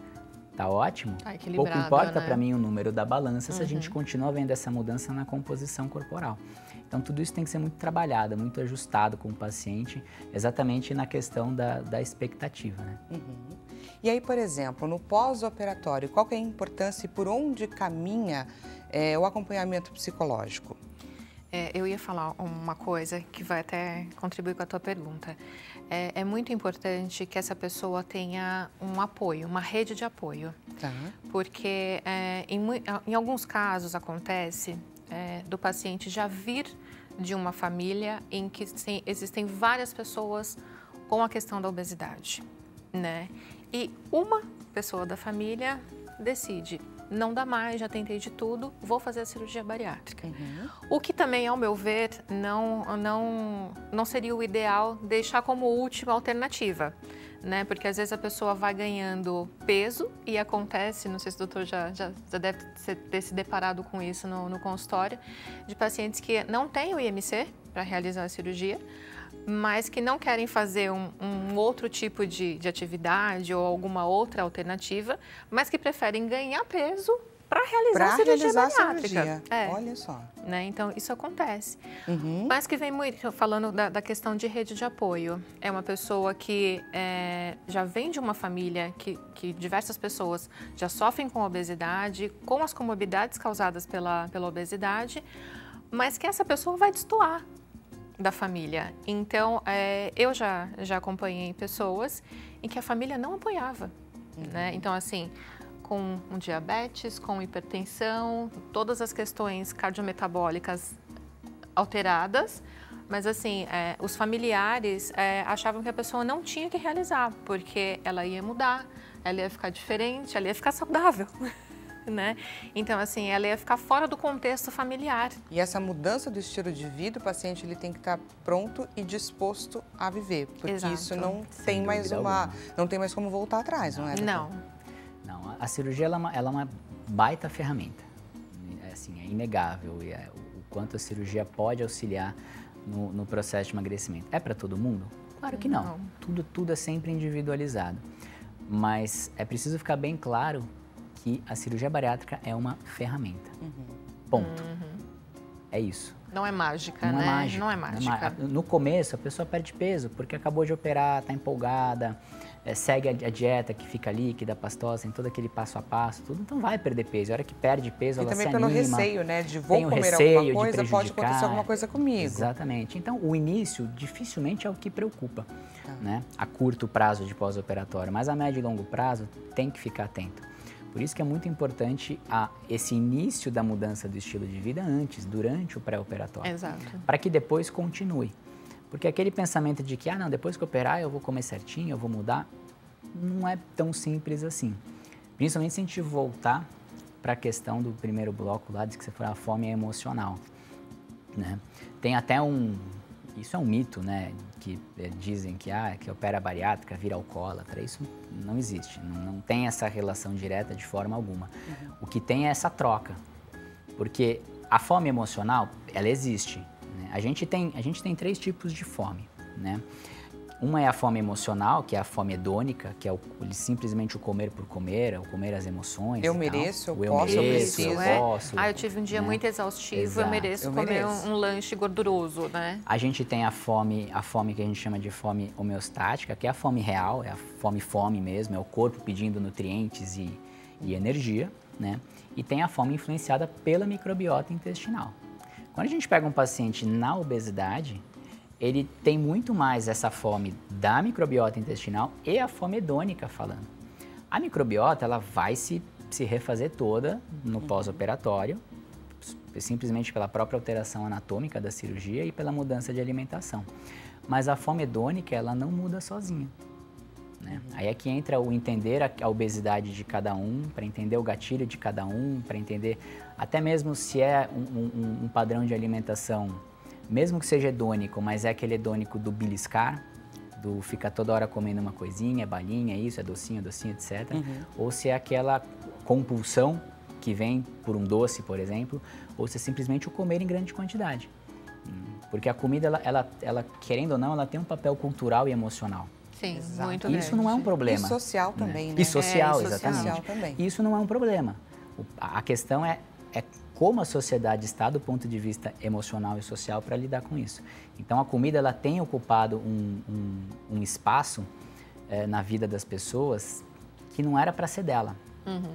Tá ótimo? Pouco importa para mim o número da balança se a gente continua vendo essa mudança na composição corporal. Então, tudo isso tem que ser muito trabalhado, muito ajustado com o paciente, exatamente na questão da expectativa, né? E aí, por exemplo, no pós-operatório, qual que é a importância e por onde caminha o acompanhamento psicológico? Eu ia falar uma coisa que vai até contribuir com a tua pergunta. É muito importante que essa pessoa tenha um apoio, uma rede de apoio. Porque em alguns casos acontece do paciente já vir de uma família em que existem várias pessoas com a questão da obesidade, né? E uma pessoa da família decide, não dá mais, já tentei de tudo, vou fazer a cirurgia bariátrica. O que também, ao meu ver, não seria o ideal deixar como última alternativa, né? Porque às vezes a pessoa vai ganhando peso e acontece, não sei se o doutor já deve ter se deparado com isso no consultório, de pacientes que não têm o IMC para realizar a cirurgia, mas que não querem fazer um outro tipo de atividade ou alguma outra alternativa, mas que preferem ganhar peso para realizar a cirurgia bariátrica. Olha só. Né? Então, isso acontece. Mas que vem muito, falando da questão de rede de apoio. É uma pessoa que já vem de uma família que diversas pessoas já sofrem com obesidade, com as comorbidades causadas pela obesidade, mas que essa pessoa vai destoar da família. Então, eu já acompanhei pessoas em que a família não apoiava, né? Então, assim, com diabetes, com hipertensão, todas as questões cardiometabólicas alteradas, mas assim, os familiares achavam que a pessoa não tinha que realizar, porque ela ia mudar, ela ia ficar diferente, ela ia ficar saudável. Né? Então, assim, ela ia ficar fora do contexto familiar. E essa mudança do estilo de vida, o paciente ele tem que estar pronto e disposto a viver, porque Exato. Isso não tem mais não tem mais como voltar atrás, não é? Não. Não, a cirurgia ela é uma baita ferramenta, assim, é inegável o quanto a cirurgia pode auxiliar no processo de emagrecimento. É para todo mundo? Claro que não. Tudo é sempre individualizado, mas é preciso ficar bem claro que a cirurgia bariátrica é uma ferramenta. Ponto. É isso. Não é mágica, não né? É mágica, não é mágica. No começo, a pessoa perde peso porque acabou de operar, está empolgada, segue a dieta que fica líquida, pastosa, tem todo aquele passo a passo, tudo. Então vai perder peso. A hora que perde peso, ela se anima. E também pelo receio, né? De vou comer receio alguma coisa, de pode acontecer alguma coisa comigo. Exatamente. Então, o início dificilmente é o que preocupa, né? A curto prazo de pós-operatório, mas a médio e longo prazo tem que ficar atento. Por isso que é muito importante esse início da mudança do estilo de vida antes, durante o pré-operatório. Exato. Para que depois continue. Porque aquele pensamento de que, não, depois que operar eu vou comer certinho, eu vou mudar, não é tão simples assim. Principalmente se a gente voltar para a questão do primeiro bloco lá, de que você falou, a fome é emocional, né? Tem até isso é um mito, né? Que dizem que opera bariátrica vira alcoólatra. Isso não existe, não tem essa relação direta de forma alguma. O que tem é essa troca, porque a fome emocional, ela existe, né? A gente tem 3 tipos de fome, né? Uma é a fome emocional, que é a fome hedônica, que é simplesmente o comer por comer, o comer as emoções. Eu mereço, eu posso, eu preciso. eu posso. Eu tive um dia muito exaustivo, Exato. eu mereço comer um lanche gorduroso, né? A gente tem a fome que a gente chama de fome homeostática, que é a fome real, é a fome mesmo, é o corpo pedindo nutrientes e energia, né? E tem a fome influenciada pela microbiota intestinal. Quando a gente pega um paciente na obesidade, ele tem muito mais essa fome da microbiota intestinal e a fome hedônica falando. A microbiota, ela vai se refazer toda no pós-operatório, simplesmente pela própria alteração anatômica da cirurgia e pela mudança de alimentação. Mas a fome hedônica, ela não muda sozinha, né? Aí é que entra o entender a obesidade de cada um, para entender o gatilho de cada um, para entender até mesmo se é um padrão de alimentação, mesmo que seja hedônico, mas é aquele hedônico do beliscar, do ficar toda hora comendo uma coisinha, balinha, isso, é docinho, etc. Ou se é aquela compulsão que vem por um doce, por exemplo, ou se é simplesmente o comer em grande quantidade. Porque a comida, ela querendo ou não, ela tem um papel cultural e emocional. Sim, Exato. muito E isso não é um problema. E social também, né? E social, e social exatamente. também. Isso não é um problema. A questão é como a sociedade está do ponto de vista emocional e social para lidar com isso. Então, a comida ela tem ocupado um espaço na vida das pessoas que não era para ser dela.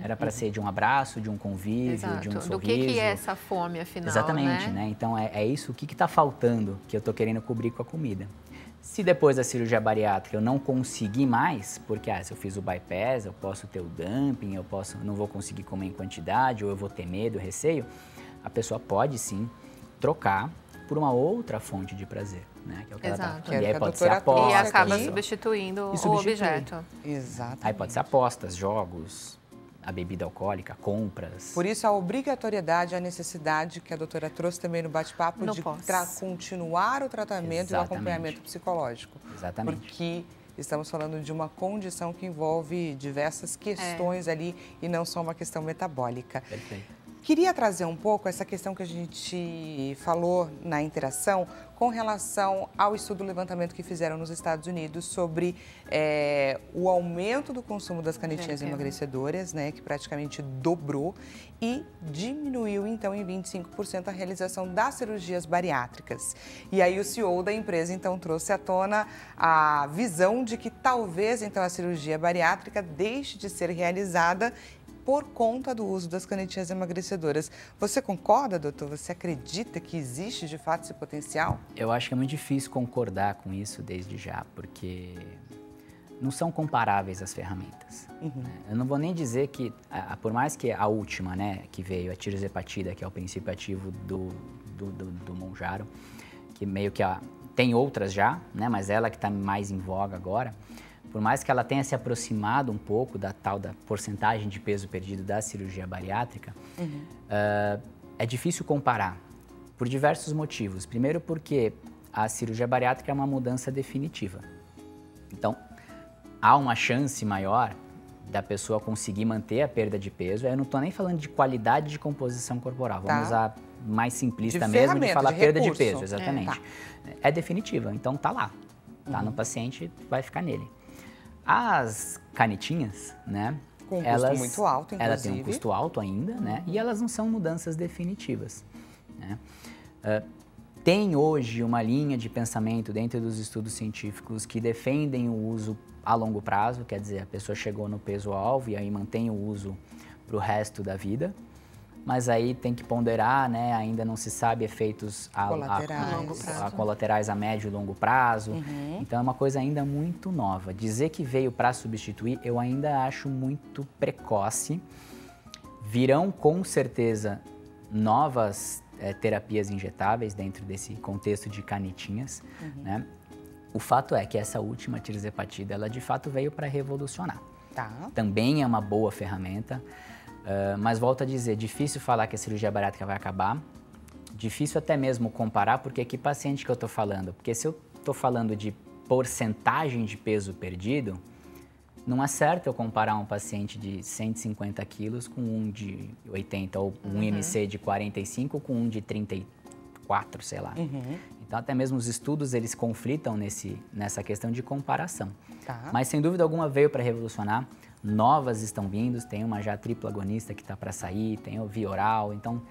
Era para ser de um abraço, de um convívio, Exato. de um sorriso. Do que é essa fome, afinal, Exatamente, né? Então, é isso, o que está faltando que eu estou querendo cobrir com a comida. Se depois da cirurgia bariátrica eu não conseguir mais, porque se eu fiz o bypass, eu posso ter o dumping, não vou conseguir comer em quantidade, ou eu vou ter medo, receio, a pessoa pode sim trocar por uma outra fonte de prazer, né? Que é o que Exato. ela tá. Que é o E aí que a pode ser doutora apostas. E acaba aqui. substituindo o substitui. objeto. Exato. Aí pode ser apostas, jogos, a bebida alcoólica, compras. Por isso, a obrigatoriedade, a necessidade que a doutora trouxe também no bate-papo de continuar o tratamento e o acompanhamento psicológico. Exatamente. Porque estamos falando de uma condição que envolve diversas questões ali e não só uma questão metabólica. Perfeito. Queria trazer um pouco essa questão que a gente falou na interação com relação ao estudo do levantamento que fizeram nos Estados Unidos sobre o aumento do consumo das canetinhas emagrecedoras, né, que praticamente dobrou e diminuiu, então, em 25% a realização das cirurgias bariátricas. E aí o CEO da empresa, então, trouxe à tona a visão de que talvez, então, a cirurgia bariátrica deixe de ser realizada por conta do uso das canetinhas emagrecedoras. Você concorda, doutor? Você acredita que existe, de fato, esse potencial? Eu acho que é muito difícil concordar com isso desde já, porque não são comparáveis as ferramentas. Né? Eu não vou nem dizer que, por mais que a última, né, que veio, a tirzepatida, que é o princípio ativo do Mounjaro, que meio que tem outras já, né, mas ela que está mais em voga agora, por mais que ela tenha se aproximado um pouco da tal da porcentagem de peso perdido da cirurgia bariátrica, é difícil comparar, por diversos motivos. Primeiro porque a cirurgia bariátrica é uma mudança definitiva. Então, há uma chance maior da pessoa conseguir manter a perda de peso. Eu não estou nem falando de qualidade de composição corporal, vamos usar mais simplista mesmo de falar perda de peso, exatamente. É definitiva, então tá lá, tá no paciente, vai ficar nele. As canetinhas, né? Com um custo muito alto, inclusive. Elas têm um custo alto ainda, né? E elas não são mudanças definitivas, né? Tem hoje uma linha de pensamento dentro dos estudos científicos que defendem o uso a longo prazo, quer dizer, a pessoa chegou no peso-alvo e aí mantém o uso para o resto da vida. Mas aí tem que ponderar, né? Ainda não se sabe efeitos colaterais a médio e longo prazo. Então é uma coisa ainda muito nova. Dizer que veio para substituir, eu ainda acho muito precoce. Virão com certeza novas terapias injetáveis dentro desse contexto de canetinhas, né? O fato é que essa última tirzepatida, ela de fato veio para revolucionar. Também é uma boa ferramenta. Mas volto a dizer, difícil falar que a cirurgia bariátrica vai acabar, difícil até mesmo comparar, porque que paciente que eu estou falando? Porque se eu estou falando de porcentagem de peso perdido, não é certo eu comparar um paciente de 150 quilos com um de 80, ou um IMC de 45 com um de 34, sei lá. Então até mesmo os estudos, eles conflitam nessa questão de comparação. Mas sem dúvida alguma veio para revolucionar. Novas estão vindo, tem uma já tripla agonista que está para sair, tem o via oral, então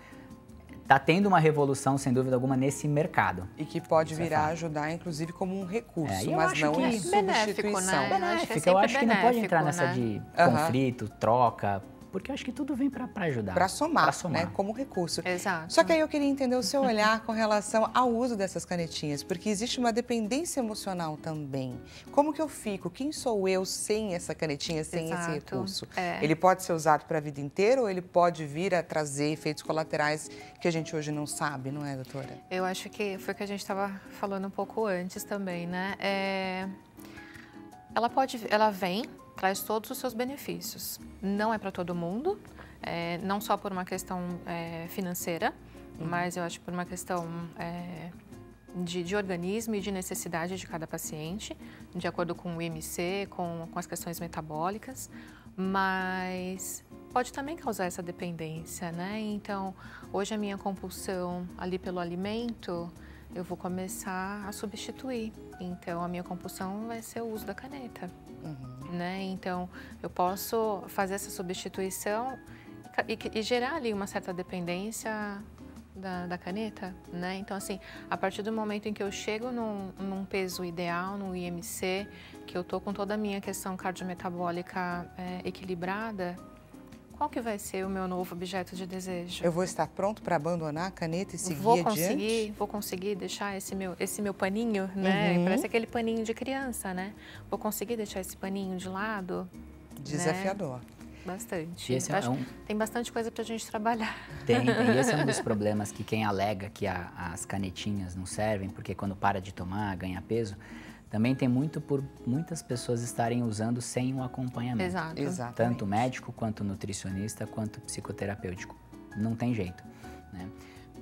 está tendo uma revolução, sem dúvida alguma, nesse mercado. E que pode vir a ajudar, inclusive, como um recurso, mas não em substituição. Benéfico, eu acho que não pode entrar nessa de conflito, troca, porque eu acho que tudo vem para ajudar. Para somar, né? Como recurso. Exato. Só que aí eu queria entender o seu olhar com relação ao uso dessas canetinhas, porque existe uma dependência emocional também. Como que eu fico? Quem sou eu sem essa canetinha, sem esse recurso? Ele pode ser usado para a vida inteira ou ele pode vir a trazer efeitos colaterais que a gente hoje não sabe, não é, doutora? Eu acho que foi o que a gente estava falando um pouco antes também, né? Ela vem, traz todos os seus benefícios. Não é para todo mundo, não só por uma questão financeira, mas eu acho por uma questão de organismo e de necessidade de cada paciente, de acordo com o IMC, com as questões metabólicas, mas pode também causar essa dependência, né? Então, hoje a minha compulsão ali pelo alimento, eu vou começar a substituir. Então, a minha compulsão vai ser o uso da caneta. Né? Então, eu posso fazer essa substituição e gerar ali uma certa dependência da caneta, né? Então, assim, a partir do momento em que eu chego num peso ideal, no IMC, que eu tô com toda a minha questão cardiometabólica equilibrada, qual que vai ser o meu novo objeto de desejo? Eu vou estar pronto para abandonar a caneta e seguir adiante? Vou conseguir deixar esse meu paninho, né? Parece aquele paninho de criança, né? Vou conseguir deixar esse paninho de lado? Desafiador. Né? Bastante. Tem bastante coisa para a gente trabalhar. Tem. Esse é um dos problemas que quem alega que as canetinhas não servem, porque quando para de tomar, ganha peso. também tem muito por muitas pessoas estarem usando sem um acompanhamento. Exato. Exatamente. Tanto médico, quanto nutricionista, quanto psicoterapêutico. Não tem jeito, né?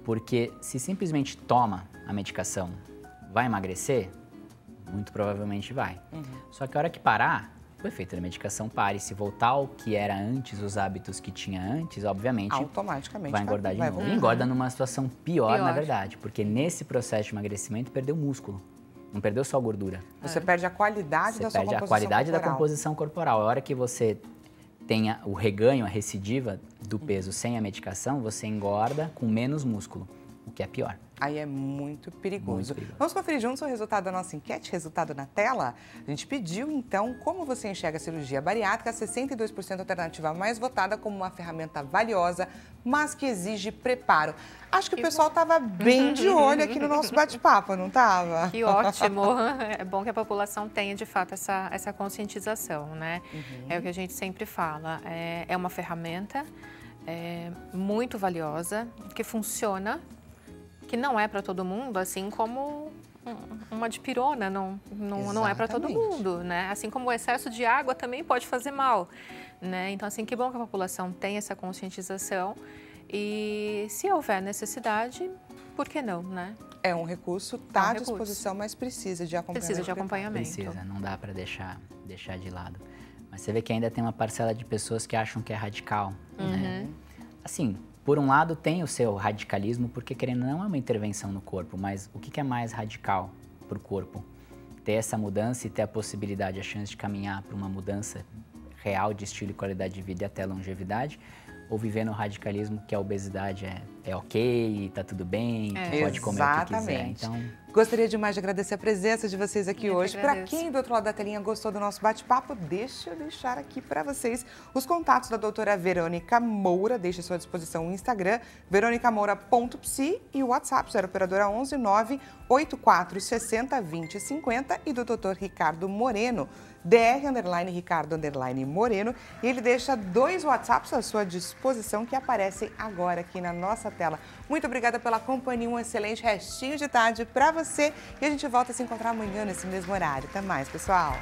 Porque se simplesmente toma a medicação, vai emagrecer? Muito provavelmente vai. Só que a hora que parar, o efeito da medicação para. E se voltar ao que era antes, os hábitos que tinha antes, obviamente, automaticamente vai engordar de novo. voltar. E engorda numa situação pior, na verdade. Porque nesse processo de emagrecimento, perdeu músculo. Não perdeu só gordura. Você perde a qualidade da sua composição corporal. Você perde a qualidade da composição corporal. A hora que você tenha o reganho, a recidiva do peso sem a medicação, você engorda com menos músculo, o que é pior. Aí é muito perigoso. Muito perigoso. Vamos conferir juntos o resultado da nossa enquete, resultado na tela? A gente pediu, então, como você enxerga a cirurgia bariátrica, 62% alternativa mais votada como uma ferramenta valiosa, mas que exige preparo. Acho que o pessoal estava bem de olho aqui no nosso bate-papo, não estava? Que ótimo! É bom que a população tenha, de fato, essa conscientização, né? É o que a gente sempre fala. É uma ferramenta muito valiosa, que funciona, que não é para todo mundo, assim como uma dipirona não é para todo mundo, né? Assim como o excesso de água também pode fazer mal, né? Então, assim, que bom que a população tem essa conscientização e, se houver necessidade, por que não, né? É um recurso, está à disposição, mas precisa de acompanhamento. Precisa de acompanhamento. Precisa, não dá para deixar de lado. Mas você vê que ainda tem uma parcela de pessoas que acham que é radical, né? Assim, por um lado tem o seu radicalismo, porque querendo não é uma intervenção no corpo, mas o que é mais radical para o corpo? Ter essa mudança e ter a possibilidade, a chance de caminhar para uma mudança real de estilo e qualidade de vida e até longevidade, ou viver no radicalismo que a obesidade é ok, tá tudo bem, pode comer o que quiser. Então, gostaria demais de agradecer a presença de vocês aqui hoje. Para quem do outro lado da telinha gostou do nosso bate-papo, deixa eu deixar aqui para vocês os contatos da doutora Verônica Moura. Deixe à sua disposição o Instagram, veronicamoura.psi, e o WhatsApp, 0 operadora 11 984 60 20 50, e do doutor Ricardo Moreno, dr_Ricardo_Moreno, e ele deixa 2 WhatsApps à sua disposição que aparecem agora aqui na nossa tela. Muito obrigada pela companhia, um excelente restinho de tarde para você, e a gente volta a se encontrar amanhã nesse mesmo horário. Até mais, pessoal!